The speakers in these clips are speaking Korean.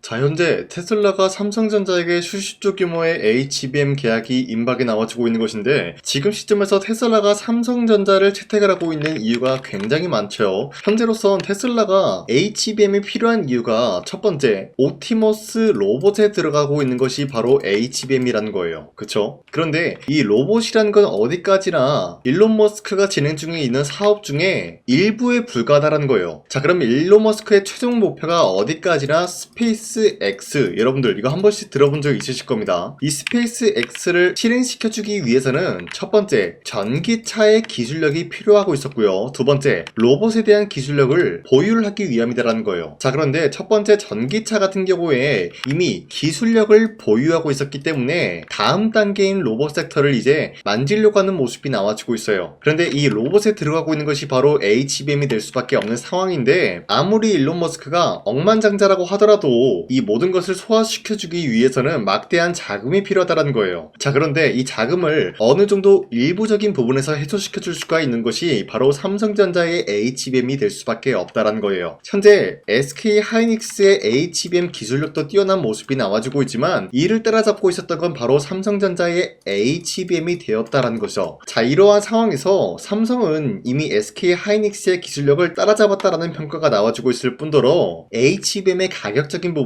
자, 현재 테슬라가 삼성전자에게 수십조 규모의 HBM 계약이 임박에 나와주고 있는 것인데, 지금 시점에서 테슬라가 삼성전자를 채택을 하고 있는 이유가 굉장히 많죠. 현재로선 테슬라가 HBM이 필요한 이유가 첫 번째, 옵티머스 로봇에 들어가고 있는 것이 바로 HBM이라는 거예요. 그쵸? 그런데 이 로봇이라는 건 어디까지나 일론 머스크가 진행 중에 있는 사업 중에 일부에 불과하다는 거예요. 자, 그럼 일론 머스크의 최종 목표가 어디까지나 스페이스 X, 여러분들 이거 한 번씩 들어본 적 있으실 겁니다. 이 스페이스 X를 실행시켜주기 위해서는 첫 번째, 전기차의 기술력이 필요하고 있었고요. 두 번째, 로봇에 대한 기술력을 보유를 하기 위함이다라는 거예요. 자, 그런데 첫 번째 전기차 같은 경우에 이미 기술력을 보유하고 있었기 때문에 다음 단계인 로봇 섹터를 이제 만지려고 하는 모습이 나와주고 있어요. 그런데 이 로봇에 들어가고 있는 것이 바로 HBM이 될 수밖에 없는 상황인데, 아무리 일론 머스크가 억만장자라고 하더라도 이 모든 것을 소화시켜주기 위해서는 막대한 자금이 필요하다는 거예요. 자, 그런데 이 자금을 어느 정도 일부적인 부분에서 해소시켜줄 수가 있는 것이 바로 삼성전자의 HBM이 될 수밖에 없다는 거예요. 현재 SK 하이닉스의 HBM 기술력도 뛰어난 모습이 나와주고 있지만, 이를 따라잡고 있었던 건 바로 삼성전자의 HBM이 되었다는 거죠. 자, 이러한 상황에서 삼성은 이미 SK 하이닉스의 기술력을 따라잡았다라는 평가가 나와주고 있을 뿐더러 HBM의 가격적인 부분이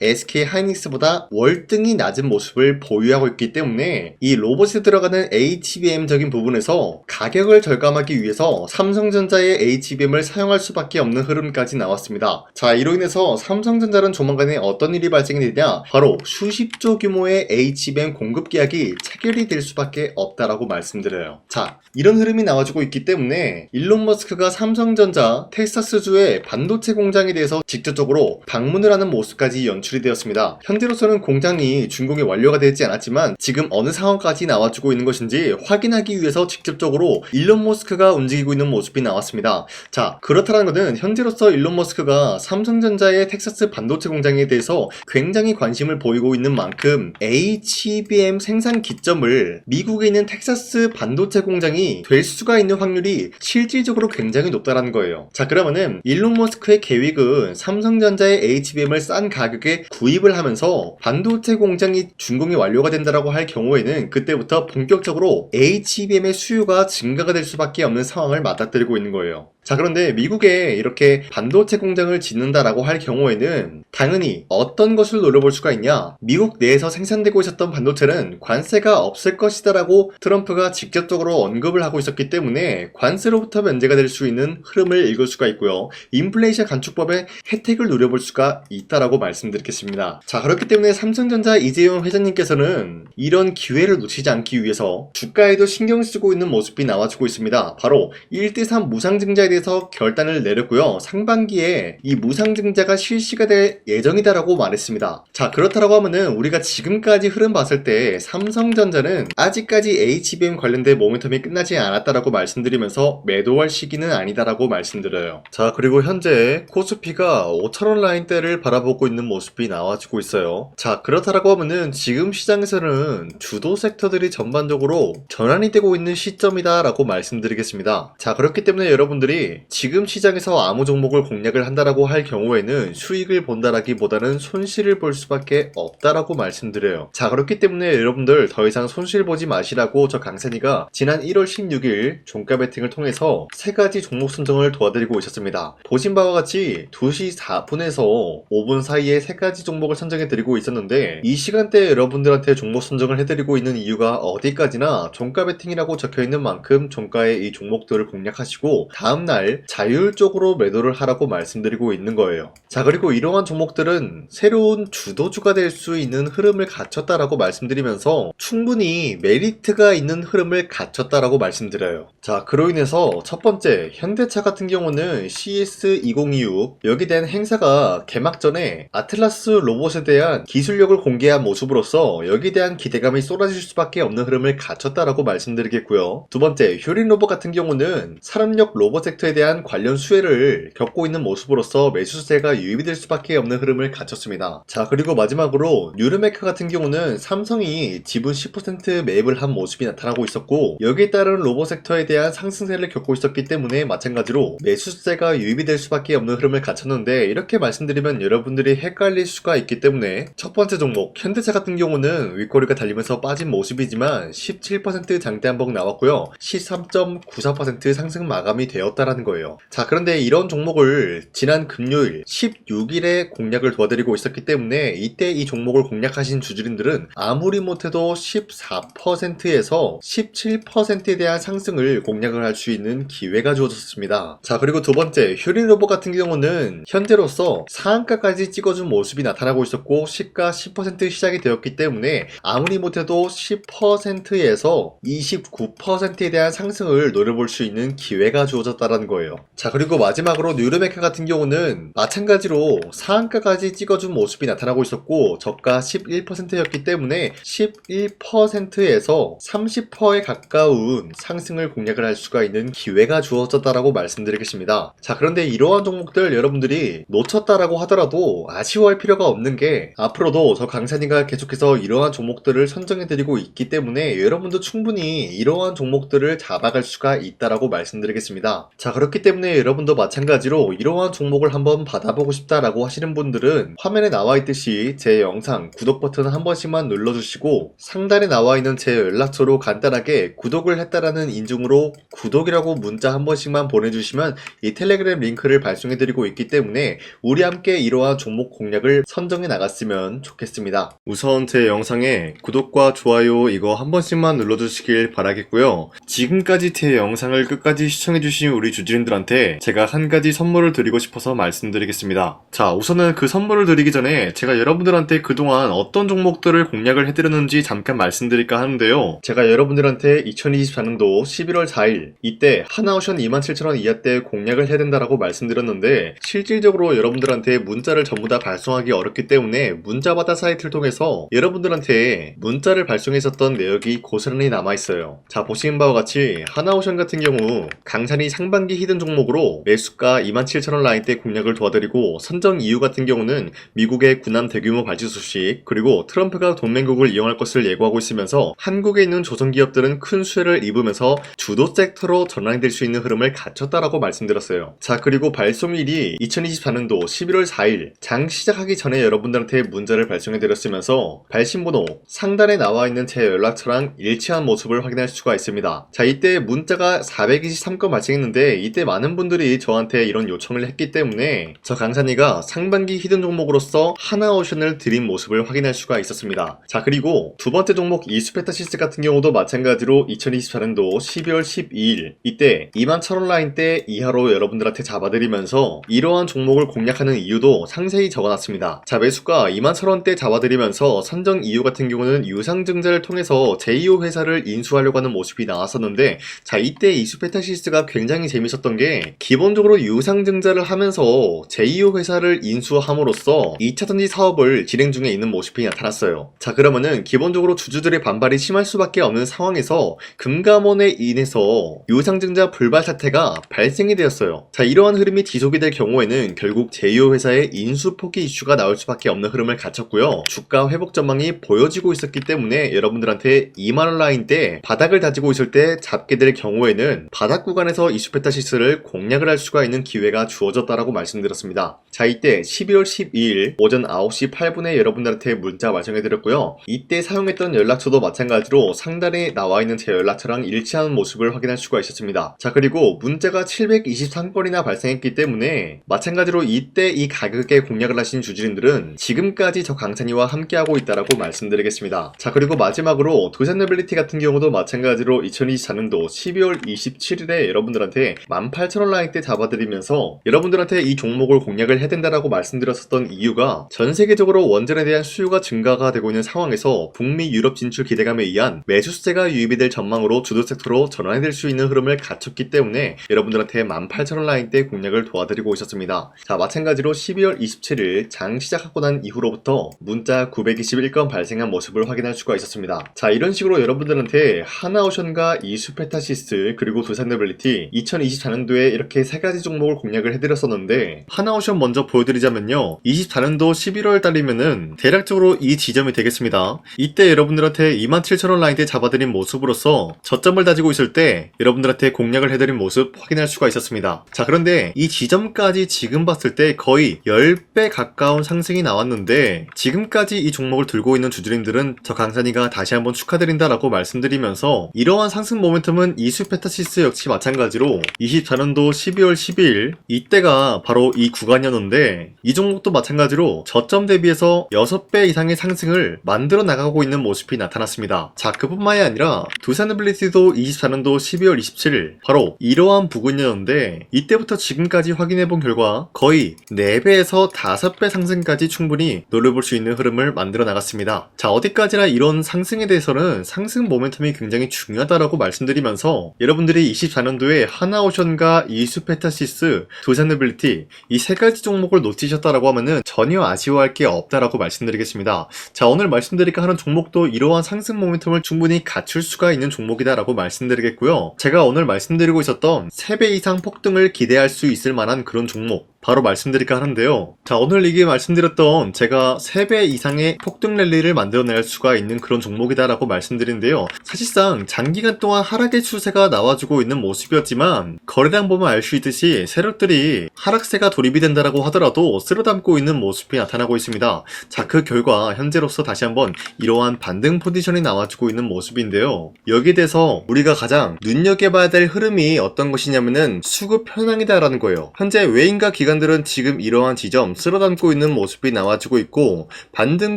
SK 하이닉스보다 월등히 낮은 모습을 보유하고 있기 때문에 이 로봇에 들어가는 HBM적인 부분에서 가격을 절감하기 위해서 삼성전자의 HBM을 사용할 수밖에 없는 흐름까지 나왔습니다. 자, 이로 인해서 삼성전자는 조만간에 어떤 일이 발생이 되냐, 바로 수십조 규모의 HBM 공급 계약이 체결이 될 수밖에 없다라고 말씀드려요. 자, 이런 흐름이 나와주고 있기 때문에 일론 머스크가 삼성전자 텍사스주의 반도체 공장에 대해서 직접적으로 방문을 하는 모습까지 연출이 되었습니다. 현재로서는 공장이 준공이 완료가 되지 않았지만 지금 어느 상황까지 나와주고 있는 것인지 확인하기 위해서 직접적으로 일론 머스크가 움직이고 있는 모습이 나왔습니다. 자, 그렇다는 것은 현재로서 일론 머스크가 삼성전자의 텍사스 반도체 공장에 대해서 굉장히 관심을 보이고 있는 만큼 HBM 생산 기점을 미국에 있는 텍사스 반도체 공장이 될 수가 있는 확률이 실질적으로 굉장히 높다는 거예요. 자, 그러면은 일론 머스크의 계획은 삼성전자의 HBM을 싼 가격에 구입을 하면서 반도체 공장이 준공이 완료가 된다라고 할 경우에는 그때부터 본격적으로 HBM의 수요가 증가가 될 수밖에 없는 상황을 맞닥뜨리고 있는 거예요. 자, 그런데 미국에 이렇게 반도체 공장을 짓는다라고 할 경우에는 당연히 어떤 것을 노려볼 수가 있냐, 미국 내에서 생산되고 있었던 반도체는 관세가 없을 것이다 라고 트럼프가 직접적으로 언급을 하고 있었기 때문에 관세로부터 면제가 될 수 있는 흐름을 읽을 수가 있고요, 인플레이션 감축법의 혜택을 누려볼 수가 있다라고 말씀드리겠습니다. 자, 그렇기 때문에 삼성전자 이재용 회장님께서는 이런 기회를 놓치지 않기 위해서 주가에도 신경 쓰고 있는 모습이 나와주고 있습니다. 바로 1대3 무상증자에 대해서 결단을 내렸고요, 상반기에 이 무상증자가 실시가 될 예정이다라고 말했습니다. 자, 그렇다라고 하면은 우리가 지금까지 흐름 봤을 때 삼성전자는 아직까지 HBM 관련된 모멘텀이 끝나지 않았다라고 말씀드리면서 매도할 시기는 아니다라고 말씀드려요. 자, 그리고 현재 코스피가 5,000원 라인대를 바라보고 있는 모습이 나와주고 있어요. 자, 그렇다라고 하면은 지금 시장에서는 주도 섹터들이 전반적으로 전환이 되고 있는 시점이다라고 말씀드리겠습니다. 자, 그렇기 때문에 여러분들이 지금 시장에서 아무 종목을 공략을 한다라고 할 경우에는 수익을 본다라기보다는 손실을 볼 수밖에 없다라고 말씀드려요. 자, 그렇기 때문에 여러분들 더 이상 손실 보지 마시라고 저 강산이가 지난 1월 16일 종가 베팅을 통해서 3가지 종목 선정을 도와드리고 있었습니다. 보신 바와 같이 2시 4분에서 5분 사이에 3가지 종목을 선정해 드리고 있었는데, 이 시간대에 여러분들한테 종목 선정을 해드리고 있는 이유가 어디까지나 종가 베팅이라고 적혀있는 만큼 종가의 이 종목들을 공략하시고 다음날 자율적으로 매도를 하라고 말씀드리고 있는 거예요. 자, 그리고 이러한 종목들은 새로운 주도주가 될 수 있는 흐름을 갖췄다라고 말씀드리면서 충분히 메리트가 있는 흐름을 갖췄다라고 말씀드려요. 자, 그로 인해서 첫 번째, 현대차 같은 경우는 CS2026 여기에 대한 행사가 개막 전에 아틀라스 로봇에 대한 기술력을 공개한 모습으로서 여기에 대한 기대감이 쏟아질 수밖에 없는 흐름을 갖췄다라고 말씀드리겠고요. 두 번째, 휴린 로봇 같은 경우는 산업력 로봇 섹터 프로젝트에 대한 관련 수혜를 겪고 있는 모습으로서 매수세가 유입이 될 수밖에 없는 흐름을 갖췄습니다. 자, 그리고 마지막으로 뉴르메크 같은 경우는 삼성이 지분 10% 매입을 한 모습이 나타나고 있었고, 여기에 따른 로봇 섹터에 대한 상승세를 겪고 있었기 때문에 마찬가지로 매수세가 유입이 될 수밖에 없는 흐름을 갖췄는데, 이렇게 말씀드리면 여러분들이 헷갈릴 수가 있기 때문에 첫 번째 종목 현대차 같은 경우는 윗꼬리가 달리면서 빠진 모습이지만 17% 장대 한봉 나왔고요, 13.94% 상승 마감이 되었다라는 거예요. 자, 그런데 이런 종목을 지난 금요일 16일에 공략을 도와드리고 있었기 때문에 이때 이 종목을 공략하신 주주님들은 아무리 못해도 14%에서 17%에 대한 상승을 공략을 할 수 있는 기회가 주어졌습니다. 자, 그리고 두 번째 휴린로봇 같은 경우는 현재로서 상한가까지 찍어준 모습이 나타나고 있었고, 시가 10% 시작이 되었기 때문에 아무리 못해도 10%에서 29%에 대한 상승을 노려볼 수 있는 기회가 주어졌다는 거예요. 자, 그리고 마지막으로 뉴르메크 같은 경우는 마찬가지로 상한가까지 찍어준 모습이 나타나고 있었고, 저가 11%였기 때문에 11%에서 30%에 가까운 상승을 공략을 할 수가 있는 기회가 주어졌다라고 말씀드리겠습니다. 자, 그런데 이러한 종목들 여러분들이 놓쳤다라고 하더라도 아쉬워할 필요가 없는 게, 앞으로도 저 강산이가 계속해서 이러한 종목들을 선정해드리고 있기 때문에 여러분도 충분히 이러한 종목들을 잡아갈 수가 있다라고 말씀드리겠습니다. 자, 그렇기 때문에 여러분도 마찬가지로 이러한 종목을 한번 받아보고 싶다라고 하시는 분들은 화면에 나와 있듯이 제 영상 구독 버튼 한 번씩만 눌러주시고, 상단에 나와 있는 제 연락처로 간단하게 구독을 했다라는 인증으로 구독이라고 문자 한 번씩만 보내주시면 이 텔레그램 링크를 발송해드리고 있기 때문에 우리 함께 이러한 종목 공략을 선정해 나갔으면 좋겠습니다. 우선 제 영상에 구독과 좋아요 이거 한 번씩만 눌러주시길 바라겠고요. 지금까지 제 영상을 끝까지 시청해주신 우리 주주님들한테 제가 한 가지 선물을 드리고 싶어서 말씀드리겠습니다. 자, 우선은 그 선물을 드리기 전에 제가 여러분들한테 그동안 어떤 종목들을 공략을 해드렸는지 잠깐 말씀드릴까 하는데요. 제가 여러분들한테 2024년도 11월 4일 이때 하나오션 27,000원 이하때 공략을 해야 된다라고 말씀드렸는데, 실질적으로 여러분들한테 문자를 전부 다 발송하기 어렵기 때문에 문자바다 사이트를 통해서 여러분들한테 문자를 발송했었던 내역이 고스란히 남아있어요. 자, 보시는 바와 같이 하나오션 같은 경우 강산이 상반기 히든 종목으로 매수가 27,000원 라인대 공략을 도와드리고, 선정 이유 같은 경우는 미국의 군함 대규모 발주 소식, 그리고 트럼프가 동맹국을 이용할 것을 예고하고 있으면서 한국에 있는 조선기업들은 큰 수혜를 입으면서 주도 섹터로 전환이 될 수 있는 흐름을 갖췄다라고 말씀드렸어요. 자, 그리고 발송일이 2024년도 11월 4일 장 시작하기 전에 여러분들한테 문자를 발송해드렸으면서 발신번호 상단에 나와 있는 제 연락처랑 일치한 모습을 확인할 수가 있습니다. 자, 이때 문자가 423건 발생했는데 이때 많은 분들이 저한테 이런 요청을 했기 때문에 저 강산이가 상반기 히든 종목으로서 하나오션을 드린 모습을 확인할 수가 있었습니다. 자, 그리고 두 번째 종목 이수페타시스 같은 경우도 마찬가지로 2024년도 12월 12일 이때 21,000원 라인대 이하로 여러분들한테 잡아드리면서 이러한 종목을 공략하는 이유도 상세히 적어놨습니다. 자, 매수가 21,000원대 잡아드리면서 선정 이유 같은 경우는 유상증자를 통해서 제2호 회사를 인수하려고 하는 모습이 나왔었는데, 자, 이때 이수페타시스가 굉장히 재밌었던 게 기본적으로 유상증자를 하면서 제2호 회사를 인수함으로써 2차전지 사업을 진행 중에 있는 모습이 나타났어요. 자, 그러면은 기본적으로 주주들의 반발이 심할 수밖에 없는 상황에서 금감원에 인해서 유상증자 불발 사태가 발생이 되었어요. 자, 이러한 흐름이 지속이 될 경우에는 결국 제2호 회사의 인수 포기 이슈가 나올 수밖에 없는 흐름을 갖췄고요. 주가 회복 전망이 보여지고 있었기 때문에 여러분들한테 2만원 라인대 바닥을 다지고 있을 때 잡게 될 경우에는 바닥 구간에서 이수페타시스를 공략을 할 수가 있는 기회가 주어졌다라고 말씀드렸습니다. 자, 이때 12월 12일 오전 9시 8분에 여러분들한테 문자 발송해드렸고요. 이때 사용했던 연락처도 마찬가지로 상단에 나와 있는 제 연락처랑 일치하는 모습을 확인할 수가 있었습니다. 자, 그리고 문자가 723건이나 발생했기 때문에 마찬가지로 이때 이 가격에 공략을 하신 주주님들은 지금까지 저 강산이와 함께하고 있다라고 말씀드리겠습니다. 자, 그리고 마지막으로 두산노빌리티 같은 경우도 마찬가지로 2024년도 12월 27일에 여러분들한테 18,000원 라인대 잡아드리면서 여러분들한테 이 종목을 공략을 해야 된다라고 말씀드렸었던 이유가 전 세계적으로 원전에 대한 수요가 증가가 되고 있는 상황에서 북미 유럽 진출 기대감에 의한 매수세가 유입이 될 전망으로 주도 섹터로 전환이 될 수 있는 흐름을 갖췄기 때문에 여러분들한테 18,000원 라인대 공략을 도와드리고 있었습니다. 자, 마찬가지로 12월 27일 장 시작하고 난 이후로부터 문자 921건 발생한 모습을 확인할 수가 있었습니다. 자, 이런 식으로 여러분들한테 하나오션과 이수페타시스 그리고 두산노빌리티 24년도에 이렇게 세 가지 종목을 공략을 해드렸었는데, 하나오션 먼저 보여드리자면요, 24년도 11월 달이면은 대략적으로 이 지점이 되겠습니다. 이때 여러분들한테 27,000원 라인대 잡아드린 모습으로서 저점을 다지고 있을 때 여러분들한테 공략을 해드린 모습 확인할 수가 있었습니다. 자, 그런데 이 지점까지 지금 봤을 때 거의 10배 가까운 상승이 나왔는데, 지금까지 이 종목을 들고 있는 주주님들은 저 강산이가 다시 한번 축하드린다라고 말씀드리면서, 이러한 상승 모멘텀은 이수페타시스 역시 마찬가지로 24년도 12월 12일 이때가 바로 이 구간이었는데, 이 종목도 마찬가지로 저점 대비해서 6배 이상의 상승을 만들어 나가고 있는 모습이 나타났습니다. 자, 그뿐만이 아니라 두산에빌리티도 24년도 12월 27일 바로 이러한 부근이었는데, 이때부터 지금까지 확인해본 결과 거의 4배에서 5배 상승까지 충분히 노려볼 수 있는 흐름을 만들어 나갔습니다. 자, 어디까지나 이런 상승에 대해서는 상승 모멘텀이 굉장히 중요하다라고 말씀드리면서, 여러분들이 24년도에 하나오션과 이수페타시스, 두산에빌리티 이 세 가지 종목을 놓치셨다라고 하면은 전혀 아쉬워할 게 없다라고 말씀드리겠습니다. 자, 오늘 말씀드릴까 하는 종목도 이러한 상승 모멘텀을 충분히 갖출 수가 있는 종목이다라고 말씀드리겠고요. 제가 오늘 말씀드리고 있었던 3배 이상 폭등을 기대할 수 있을 만한 그런 종목 바로 말씀드릴까 하는데요. 자, 오늘 이게 말씀드렸던 제가 3배 이상의 폭등 랠리를 만들어낼 수가 있는 그런 종목이다라고 말씀드리는데요. 사실상 장기간 동안 하락의 추세가 나와주고 있는 모습이었지만, 거래량 보면 알 수 있듯이 세력들이 하락세가 돌입이 된다라고 하더라도 쓸어담고 있는 모습이 나타나고 있습니다. 자, 그 결과 현재로서 다시 한번 이러한 반등 포지션이 나와주고 있는 모습인데요. 여기에 대해서 우리가 가장 눈여겨봐야 될 흐름이 어떤 것이냐면은 수급 현황이다라는 거예요. 현재 외인과 기관들은 지금 이러한 지점 쓸어담고 있는 모습이 나와주고 있고, 반등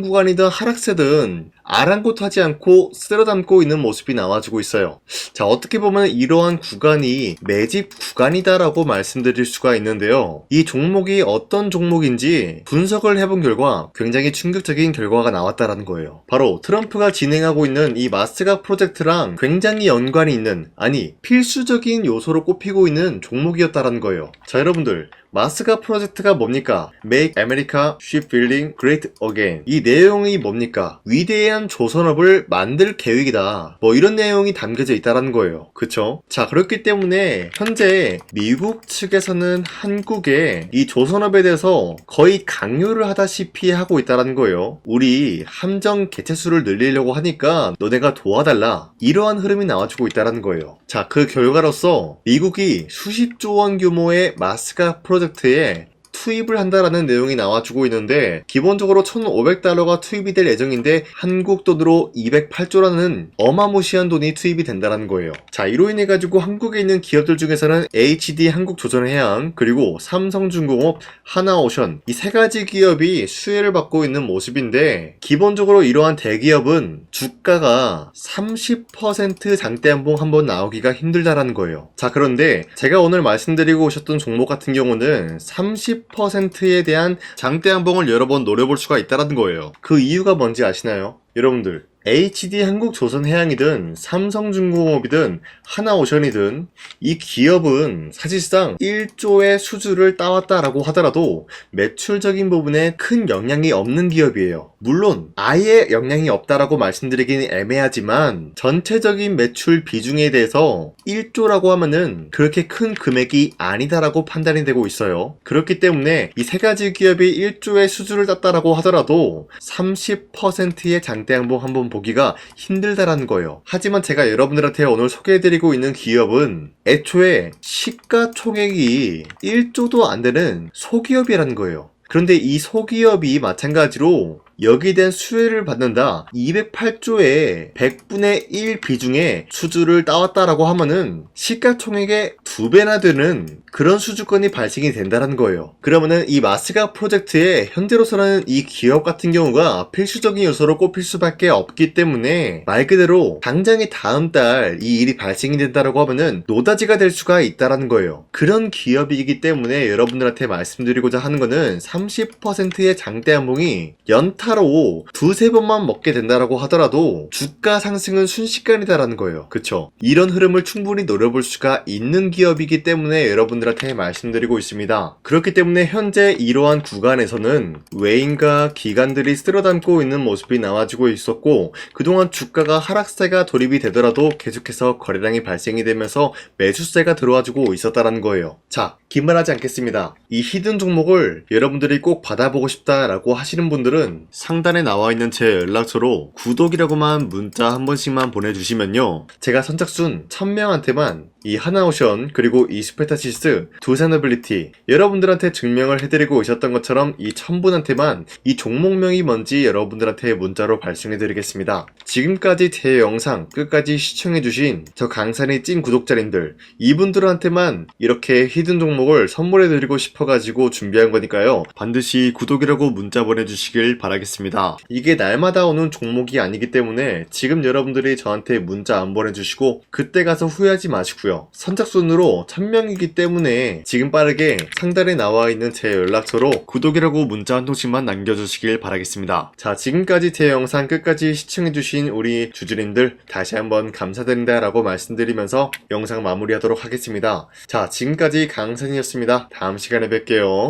구간이든 하락세든 아랑곳하지 않고 쓸어담고 있는 모습이 나와주고 있어요. 자, 어떻게 보면 이러한 구간이 매집 구간이다라고 말씀드릴 수가 있는데요. 이 종목이 어떤 종목인지 분석을 해본 결과 굉장히 충격적인 결과가 나왔다라는 거예요. 바로 트럼프가 진행하고 있는 이 마스가 프로젝트랑 굉장히 연관이 있는, 아니 필수적인 요소로 꼽히고 있는 종목이었다라는 거예요. 자, 여러분들, 마스가 프로젝트가 뭡니까? Make America Shipbuilding Great Again. 이 내용이 뭡니까? 위대한 조선업을 만들 계획이다. 뭐 이런 내용이 담겨져 있다라는 거예요. 그쵸? 자, 그렇기 때문에 현재 미국 측에서는 한국에 이 조선업에 대해서 거의 강요를 하다시피 하고 있다라는 거예요. 우리 함정 개체수를 늘리려고 하니까 너네가 도와달라. 이러한 흐름이 나와주고 있다라는 거예요. 자, 그 결과로서 미국이 수십조 원 규모의 마스가 프로젝트에 투입을 한다라는 내용이 나와주고 있는데, 기본적으로 1,500달러가 투입이 될 예정인데 한국 돈으로 208조라는 어마무시한 돈이 투입이 된다는 거예요. 자, 이로 인해 가지고 한국에 있는 기업들 중에서는 HD 한국조선해양, 그리고 삼성중공업, 하나오션 이 세 가지 기업이 수혜를 받고 있는 모습인데, 기본적으로 이러한 대기업은 주가가 30% 장대한봉 한번 나오기가 힘들다라는 거예요. 자, 그런데 제가 오늘 말씀드리고 오셨던 종목 같은 경우는 30%에 대한 장대한봉을 여러 번 노려볼 수가 있다는 거예요. 그 이유가 뭔지 아시나요? 여러분들, HD 한국조선해양이든 삼성중공업이든 하나오션이든 이 기업은 사실상 1조의 수주를 따왔다라고 하더라도 매출적인 부분에 큰 영향이 없는 기업이에요. 물론 아예 영향이 없다라고 말씀드리기는 애매하지만, 전체적인 매출 비중에 대해서 1조라고 하면은 그렇게 큰 금액이 아니다라고 판단이 되고 있어요. 그렇기 때문에 이 세 가지 기업이 1조의 수주를 땄다라고 하더라도 30%의 장대양봉 한번 보기가 힘들다라는 거예요. 하지만 제가 여러분들한테 오늘 소개해드리고 있는 기업은 애초에 시가총액이 1조도 안 되는 소기업이라는 거예요. 그런데 이 소기업이 마찬가지로 여기에 대한 수혜를 받는다, 208조의 100분의 1 비중의 수주를 따왔다라고 하면은 시가총액의 2배나 되는 그런 수주권이 발생이 된다는 거예요. 그러면은 이 마스가 프로젝트에 현재로서는 이 기업 같은 경우가 필수적인 요소로 꼽힐 수밖에 없기 때문에, 말 그대로 당장에 다음 달 이 일이 발생이 된다라고 하면은 노다지가 될 수가 있다라는 거예요. 그런 기업이기 때문에 여러분들한테 말씀드리고자 하는 거는 30%의 장대한봉이 연타 한타로 두세 번만 먹게 된다라고 하더라도 주가 상승은 순식간이다라는 거예요. 그쵸? 이런 흐름을 충분히 노려볼 수가 있는 기업이기 때문에 여러분들한테 말씀드리고 있습니다. 그렇기 때문에 현재 이러한 구간에서는 외인과 기관들이 쓸어담고 있는 모습이 나와주고 있었고, 그동안 주가가 하락세가 돌입이 되더라도 계속해서 거래량이 발생이 되면서 매수세가 들어와주고 있었다라는 거예요. 자, 긴말하지 않겠습니다. 이 히든 종목을 여러분들이 꼭 받아보고 싶다라고 하시는 분들은 상단에 나와 있는 제 연락처로 구독이라고만 문자 한 번씩만 보내주시면요, 제가 선착순 1000명한테만 이 하나오션 그리고 이 스페타시스 두산어빌리티 여러분들한테 증명을 해드리고 있었던 것처럼 이 1000분한테만 이 종목명이 뭔지 여러분들한테 문자로 발송해드리겠습니다. 지금까지 제 영상 끝까지 시청해주신 저 강산의 찐 구독자님들, 이분들한테만 이렇게 히든 종목을 선물해드리고 싶어가지고 준비한 거니까요, 반드시 구독이라고 문자 보내주시길 바라겠습니다. 이게 날마다 오는 종목이 아니기 때문에 지금 여러분들이 저한테 문자 안 보내주시고 그때 가서 후회하지 마시고요. 선착순으로 1000명이기 때문에 지금 빠르게 상단에 나와 있는 제 연락처로 구독이라고 문자 한 통씩만 남겨주시길 바라겠습니다. 자, 지금까지 제 영상 끝까지 시청해주신 우리 주주님들 다시 한번 감사드린다 라고 말씀드리면서 영상 마무리하도록 하겠습니다. 자, 지금까지 강산이었습니다. 다음 시간에 뵐게요.